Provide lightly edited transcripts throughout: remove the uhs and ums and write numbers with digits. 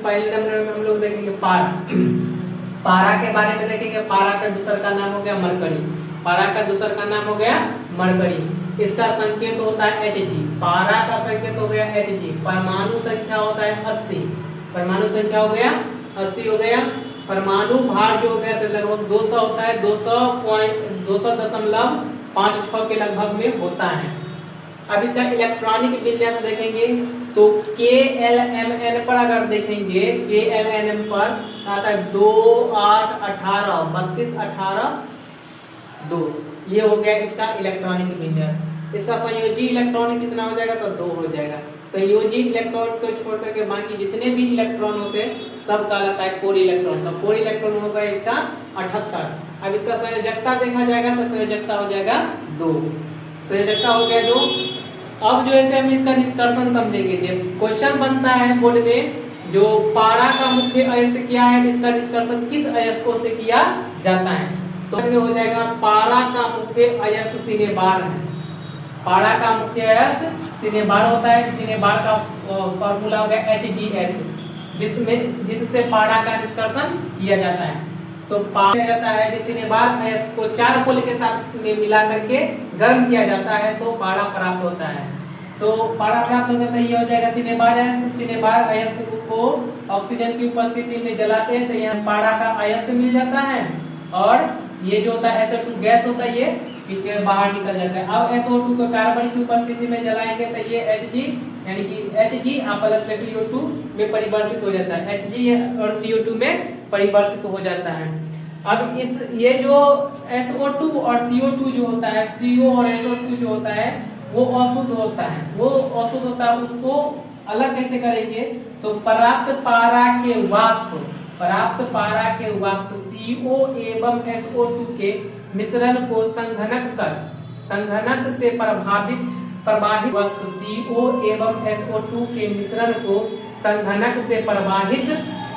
पहले नंबर में हम लोग देखेंगे पारा। पारा के बारे में देखेंगे। पारा का दूसर का नाम हो गया मरकरी। पारा का दूसर का नाम हो गया मरकरी। इसका संकेत होता है Hg। पारा का संकेत हो गया Hg। परमाणु संख्या होता है 80। परमाणु संख्या हो गया 80 हो गया। परमाणु भार जो हो गया लगभग 200 होता है। 200.56 के लगभग में होता है। अब इसका इलेक्ट्रॉनिक विन्यास देखेंगे तो KLMN पर अगर देखेंगे, KLMN पर आता है 2 8 18 32 18 2। ये हो गया इसका इलेक्ट्रॉनिक विन्यास। इसका संयोजी इलेक्ट्रॉन कितना हो जाएगा तो 2 हो जाएगा। संयोजी इलेक्ट्रॉन को छोड़ करके बाकी जितने भी इलेक्ट्रॉन होते हैं सब कहलाता है कोर इलेक्ट्रॉन। तो कोर इलेक्ट्रॉन होगा इसका 78। अब इसका संयोजकता देखा जाएगा तो संयोजकता हो जाएगा 2। संयोजकता हो गया 2। अब जो ऐसे हम इसका निष्कर्षण समझेंगे। जब क्वेश्चन बनता है बोर्ड में जो पारा का मुख्य अयस्क क्या है, इसका निष्कर्षण किस अयस्कों से किया जाता है, तो हो जाएगा पारा का मुख्य अयस्क सिनेबार है। पारा का मुख्य अयस्क सिनेबार होता है। सिनेबार का फॉर्मूला हो गया HgS, जिससे पारा का निष्कर्षण किया जाता है। तो पारा जाता है जिस सिनेबार अयस्क को 4 पोल के साथ में मिला करके गर्म किया जाता है तो पारा प्राप्त होता है। तो पारा प्राप्त होता है, ये हो जाएगा सिनेबार अयस्क। सिनेबार अयस्क को ऑक्सीजन की उपस्थिति में जलाते हैं तो यहाँ पारा का अयस्क मिल जाता है और ये जो होता है SO2 गैस होता है, ये पी के बाहर निकल जाता है। अब SO2 को कार्बन की उपस्थिति में जलाएंगे तो ये Hg यानी कि Hg प्लस CO2 में परिवर्तित हो जाता है। Hg और CO2 में परिवर्तित हो जाता है। अब ये जो SO2 और CO2 जो होता है, CO और SO2 जो होता है वो अशुद्ध होता है। वो अशुद्ध होता है, उसको अलग कैसे करेंगे तो प्राप्त पारा के वाष्प CO एवं SO2 के मिश्रण को संघनक से प्रवाहित वाष्प CO एवं SO2 के मिश्रण को संघनक से प्रवाहित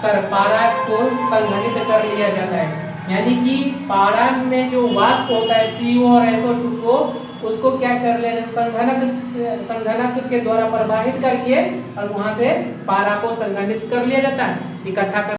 कर पारा को संघनित कर लिया जाता है। यानी कि पारा में जो वाष्प होता है CO और SO2 को, उसको क्या कर लिया जाता है, संघनक के द्वारा प्रवाहित करके और वहां से पारा को संघनित कर लिया जाता है, इकट्ठा कर